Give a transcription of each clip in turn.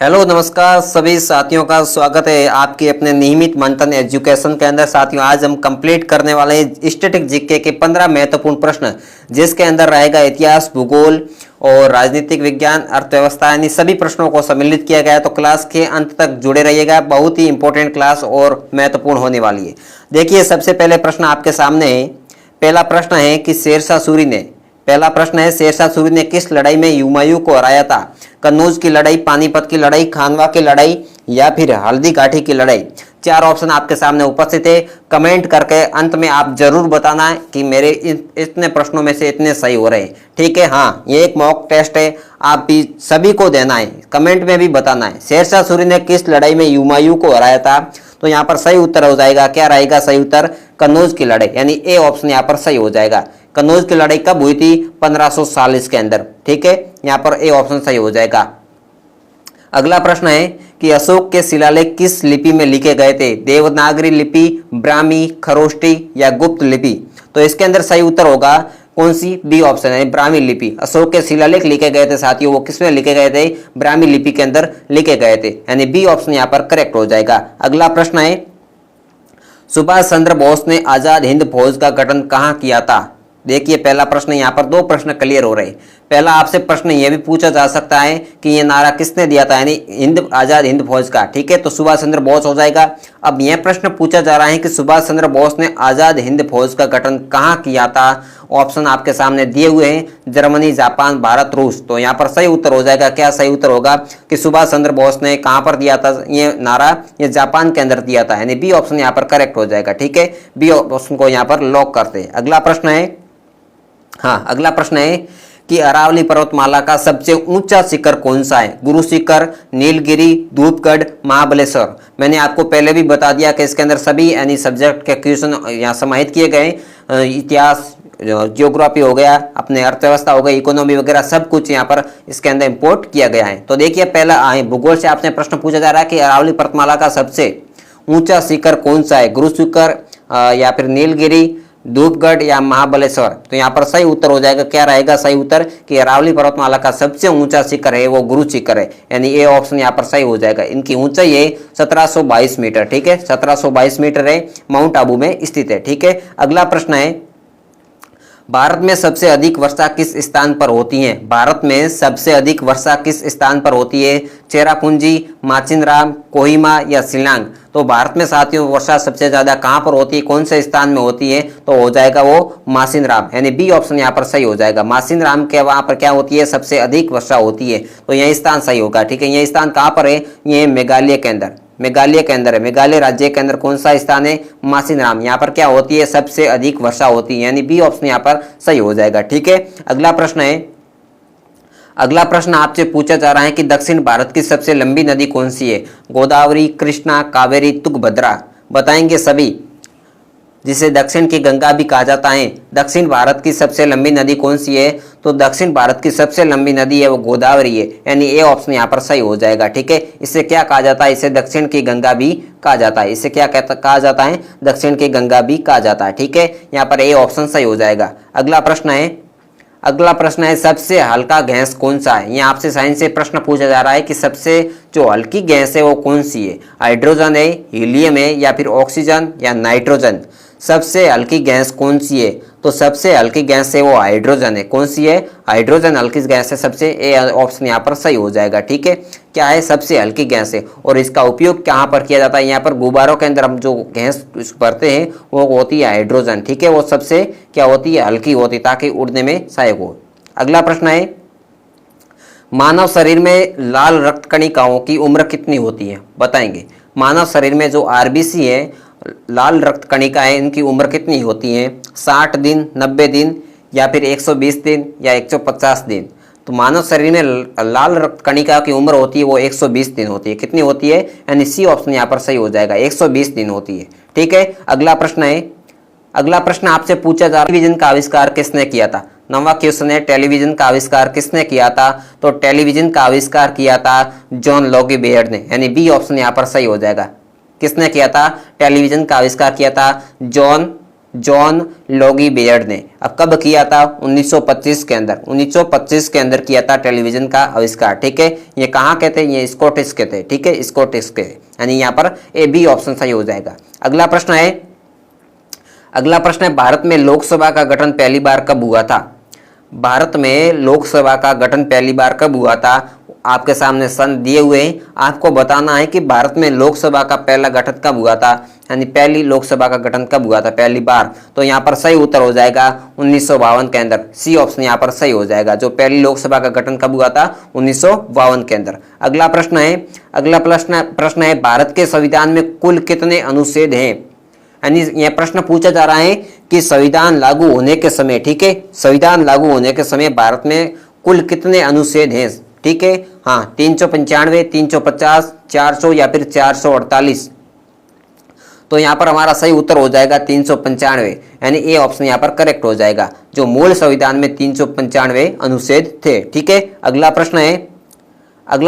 Hello नमस्कार सभी साथियों का स्वागत है आपके अपने नियमित मंथन एजुकेशन के अंदर। साथियों आज हम कंप्लीट करने वाले हैं स्टैटिक जीके के 15 महत्वपूर्ण प्रश्न, जिसके अंदर रहेगा इतिहास, भूगोल और राजनीतिक विज्ञान, अर्थव्यवस्था, यानी सभी प्रश्नों को सम्मिलित किया गया है। तो क्लास के अंत तक जुड़े रहिएगा, बहुत ही इंपॉर्टेंट क्लास और महत्वपूर्ण होने वाली है। देखिए सबसे पहले प्रश्न आपके सामने है। पहला प्रश्न है कि शेरशाह सूरी ने शेरशाह सूरी ने किस लड़ाई में हुमायूं को हराया था? कन्नौज की लड़ाई, पानीपत की लड़ाई, खानवा की लड़ाई या फिर हल्दी घाटी की लड़ाई। चार ऑप्शन आपके सामने उपस्थित है। कमेंट करके अंत में आप जरूर बताना है कि मेरे इतने प्रश्नों में से इतने सही हो रहे हैं। ठीक है, हाँ ये एक मॉक टेस्ट है, आप भी सभी को देना है, कमेंट में भी बताना है। शेरशाह सूरी ने किस लड़ाई में हुमायूं को हराया था? तो यहाँ पर सही उत्तर हो जाएगा, क्या रहेगा सही उत्तर? कन्नौज की लड़ाई, यानी ए ऑप्शन यहाँ पर सही हो जाएगा। कन्नौज की लड़ाई कब हुई थी? 1540 के अंदर। ठीक है, यहाँ पर ए ऑप्शन सही हो जाएगा। अगला प्रश्न है कि अशोक के शिलालेख किस लिपि में लिखे गए थे? देवनागरी लिपि, ब्राह्मी, खरोष्टी या गुप्त लिपि? तो इसके अंदर सही उत्तर होगा कौन सी? बी ऑप्शन है, ब्राह्मी लिपि। अशोक के शिलालेख लिखे गए थे साथियों, वो किसमें लिखे गए थे? ब्राह्मी लिपि के अंदर लिखे गए थे, यानी बी ऑप्शन यहाँ पर करेक्ट हो जाएगा। अगला प्रश्न है सुभाष चंद्र बोस ने आजाद हिंद फौज का गठन कहाँ किया था? देखिए पहला प्रश्न, यहाँ पर दो प्रश्न क्लियर हो रहे हैं। पहला आपसे प्रश्न यह भी पूछा जा सकता है कि ये नारा किसने दिया था, यानी आजाद हिंद फौज का। ठीक है, तो सुभाष चंद्र बोस हो जाएगा। अब यह प्रश्न पूछा जा रहा है कि सुभाष चंद्र बोस ने आजाद हिंद फौज का गठन कहाँ किया था? ऑप्शन आपके सामने दिए हुए हैं, जर्मनी, जापान, भारत, रूस। तो यहाँ पर सही उत्तर हो जाएगा, क्या सही उत्तर होगा कि सुभाष चंद्र बोस ने कहाँ पर दिया था ये नारा? ये जापान के अंदर दिया था, यानी बी ऑप्शन यहाँ पर करेक्ट हो जाएगा। ठीक है, बी ऑप्शन को यहाँ पर लॉक करते हैं। अगला प्रश्न है, हाँ अगला प्रश्न है कि अरावली पर्वतमाला का सबसे ऊंचा शिखर कौन सा है? गुरु शिखर, नीलगिरी, धूपगढ़, महाबलेश्वर। मैंने आपको पहले भी बता दिया कि इसके अंदर सभी यानी सब्जेक्ट के क्वेश्चन यहाँ समाहित किए गए। इतिहास, जियोग्राफी हो गया, अपने अर्थव्यवस्था हो गई, इकोनॉमी वगैरह सब कुछ यहाँ पर इसके अंदर इंपोर्ट किया गया है। तो देखिए पहला भूगोल से आपसे प्रश्न पूछा जा रहा है कि अरावली पर्वतमाला का सबसे ऊंचा शिखर कौन सा है? गुरु शिखर या फिर नीलगिरी, धूपगढ़ या महाबलेश्वर? तो यहाँ पर सही उत्तर हो जाएगा, क्या रहेगा सही उत्तर कि अरावली पर्वतमाला का सबसे ऊंचा शिखर है वो गुरु शिखर है, यानी ए ऑप्शन यहाँ पर सही हो जाएगा। इनकी ऊंचाई है 1722 मीटर। ठीक है, 1722 मीटर है, माउंट आबू में स्थित है। ठीक है, अगला प्रश्न है भारत में सबसे अधिक वर्षा किस स्थान पर होती है? भारत में सबसे अधिक वर्षा किस स्थान पर होती है? चेरापूंजी, माचिनराम, कोहिमा या शिलांग? तो भारत में साथियों वर्षा सबसे ज्यादा कहां पर होती है, कौन से स्थान में होती है? तो हो जाएगा वो मासिनराम, यानी बी ऑप्शन यहाँ पर सही हो जाएगा। मासिनराम के वहां पर क्या होती है? सबसे अधिक वर्षा होती है, तो यह स्थान सही होगा। ठीक है, यह स्थान कहाँ पर है? ये मेघालय के अंदर, मेघालय के अंदर है। मेघालय राज्य के अंदर कौन सा स्थान है? मासिनराम। यहाँ पर क्या होती है? सबसे अधिक वर्षा होती है, यानी बी ऑप्शन यहाँ पर सही हो जाएगा। ठीक है, अगला प्रश्न है, अगला प्रश्न आपसे पूछा जा रहा है कि दक्षिण भारत की सबसे लंबी नदी कौन सी है? गोदावरी, कृष्णा, कावेरी, तुंगभद्रा? बताएंगे सभी, जिसे दक्षिण की गंगा भी कहा जाता है। दक्षिण भारत की सबसे लंबी नदी कौन सी है? तो दक्षिण भारत की सबसे लंबी नदी है वो गोदावरी है, यानी ए ऑप्शन यहाँ पर सही हो जाएगा। ठीक है, इसे क्या कहा जाता है? इसे दक्षिण की गंगा भी कहा जाता है। इसे क्या कहा जाता है? दक्षिण की गंगा भी कहा जाता है। ठीक है, यहाँ पर ए ऑप्शन सही हो जाएगा। अगला प्रश्न है, अगला प्रश्न है सबसे हल्का गैस कौन सा है? यहाँ आपसे साइंस से प्रश्न पूछा जा रहा है कि सबसे जो हल्की गैस है वो कौन सी है? हाइड्रोजन है, हीलियम है या फिर ऑक्सीजन या नाइट्रोजन? सबसे हल्की गैस कौन सी है? तो सबसे हल्की गैस है वो हाइड्रोजन है। कौन सी है? हाइड्रोजन हल्की गैस है सबसे, ए ऑप्शन यहाँ पर सही हो जाएगा। ठीक है, क्या है? सबसे हल्की गैस है, और इसका उपयोग कहाँ पर किया जाता है? यहाँ पर गुब्बारों के अंदर हम जो गैस भरते हैं वो होती है हाइड्रोजन। ठीक है, वो सबसे क्या होती है? हल्की होती है, ताकि उड़ने में सहायक हो। अगला प्रश्न है मानव शरीर में लाल रक्त कणिकाओं की उम्र कितनी होती है? बताएंगे। मानव शरीर में जो आरबीसी है, लाल रक्त कणिका है, इनकी उम्र कितनी होती है? 60 दिन, 90 दिन या फिर 120 दिन या 150 दिन? तो मानव शरीर में लाल रक्त कणिका की उम्र होती है वो 120 दिन होती है। कितनी होती है? यानी सी ऑप्शन यहाँ पर सही हो जाएगा, 120 दिन होती है। ठीक है, अगला प्रश्न है, अगला प्रश्न आपसे पूछा जा रहा है टेलीविजन का आविष्कार किसने किया था? नवा क्वेश्चन है, टेलीविजन का आविष्कार किसने किया था? तो टेलीविजन का आविष्कार किया था जॉन लॉगी बेयर्ड ने, यानी बी ऑप्शन यहाँ पर सही हो जाएगा। किसने किया था? टेलीविजन का आविष्कार किया था जॉन जॉन लॉगी बेयर्ड ने। अब कब किया था? 1925 के अंदर, 1925 के अंदर किया था टेलीविजन का आविष्कार। ठीक है, ये कहाँ के थे? ये स्कॉटिश के थे। ठीक है, स्कॉटिश के, यानी यहाँ पर ए बी ऑप्शन सही हो जाएगा। अगला प्रश्न है, भारत में लोकसभा का गठन पहली बार कब हुआ था? भारत में लोकसभा का गठन पहली बार कब हुआ था? आपके सामने सन दिए हुए हैं, आपको बताना है कि भारत में लोकसभा का पहला गठन कब हुआ था, यानी पहली लोकसभा का गठन कब हुआ था पहली बार। तो यहाँ पर सही उत्तर हो जाएगा 1952 के अंदर। सी ऑप्शन यहाँ पर सही हो जाएगा। जो पहली लोकसभा का गठन कब हुआ था? 1952 के अंदर। अगला प्रश्न है भारत के संविधान में कुल कितने अनुच्छेद हैं? यानी यह प्रश्न पूछा जा रहा है कि संविधान लागू होने के समय, ठीक है, संविधान लागू होने के समय भारत में कुल कितने अनुच्छेद हैं? ठीक है, हाँ, 395, 350, 400 या फिर 448। तो यहाँ पर हमारा सही उत्तर हो जाएगा 395, यानी ए ऑप्शन यहाँ पर करेक्ट हो जाएगा। जो मूल संविधान में 395 अनुच्छेद थे। ठीक है, अगला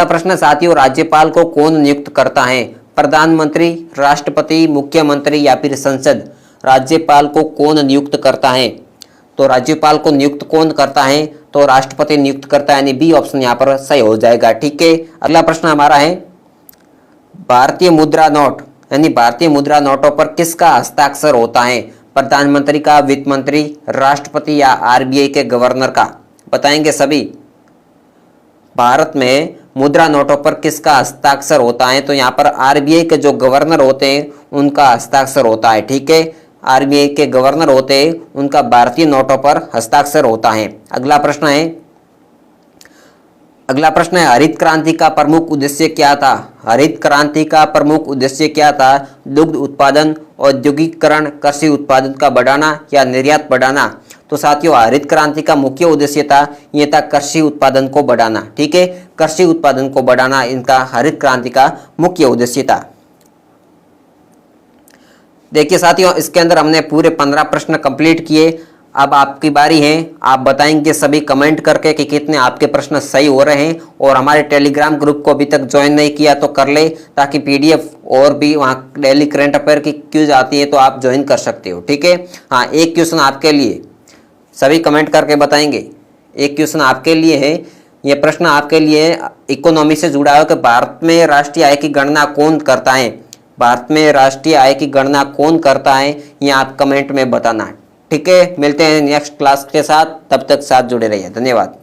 प्रश्न साथियों, राज्यपाल को कौन नियुक्त करता है? प्रधानमंत्री, राष्ट्रपति, मुख्यमंत्री या फिर संसद? राज्यपाल को कौन नियुक्त करता है? तो राज्यपाल को नियुक्त कौन करता है? तो राष्ट्रपति नियुक्त करता है, यानी बी ऑप्शन यहाँ पर सही हो जाएगा। ठीक है, अगला प्रश्न हमारा है, भारतीय मुद्रा नोट, यानी भारतीय मुद्रा नोटों पर किसका हस्ताक्षर होता है? प्रधानमंत्री का, वित्त मंत्री, राष्ट्रपति या आरबीआई के गवर्नर का? बताएंगे सभी। भारत में मुद्रा नोटों पर किसका हस्ताक्षर होता है? तो यहाँ पर आरबीआई के जो गवर्नर होते हैं उनका हस्ताक्षर होता है। ठीक है, आरबीआई के गवर्नर होते हैं, उनका भारतीय नोटों पर हस्ताक्षर होता है। अगला प्रश्न है हरित क्रांति का प्रमुख उद्देश्य क्या था? हरित क्रांति का प्रमुख उद्देश्य क्या था? दुग्ध उत्पादन, औद्योगिकरण, कृषि उत्पादन का बढ़ाना या निर्यात बढ़ाना? तो साथियों, हरित क्रांति का मुख्य उद्देश्य था, ये था कृषि उत्पादन को बढ़ाना। ठीक है, कृषि उत्पादन को बढ़ाना इनका हरित क्रांति का मुख्य उद्देश्य था। देखिए साथियों, इसके अंदर हमने पूरे 15 प्रश्न कंप्लीट किए। अब आपकी बारी है, आप बताएंगे सभी कमेंट करके कि कितने आपके प्रश्न सही हो रहे हैं। और हमारे टेलीग्राम ग्रुप को अभी तक ज्वाइन नहीं किया तो कर ले, ताकि पीडीएफ और भी वहाँ डेली करंट अफेयर की क्यूज आती है तो आप ज्वाइन कर सकते हो। ठीक है, हाँ, एक क्वेश्चन आपके लिए, सभी कमेंट करके बताएंगे। एक क्वेश्चन आपके लिए है, ये प्रश्न आपके लिए इकोनॉमी से जुड़ा है कि भारत में राष्ट्रीय आय की गणना कौन करता है? भारत में राष्ट्रीय आय की गणना कौन करता है, ये आप कमेंट में बताना। ठीक है, मिलते हैं नेक्स्ट क्लास के साथ, तब तक साथ जुड़े रहिए। धन्यवाद।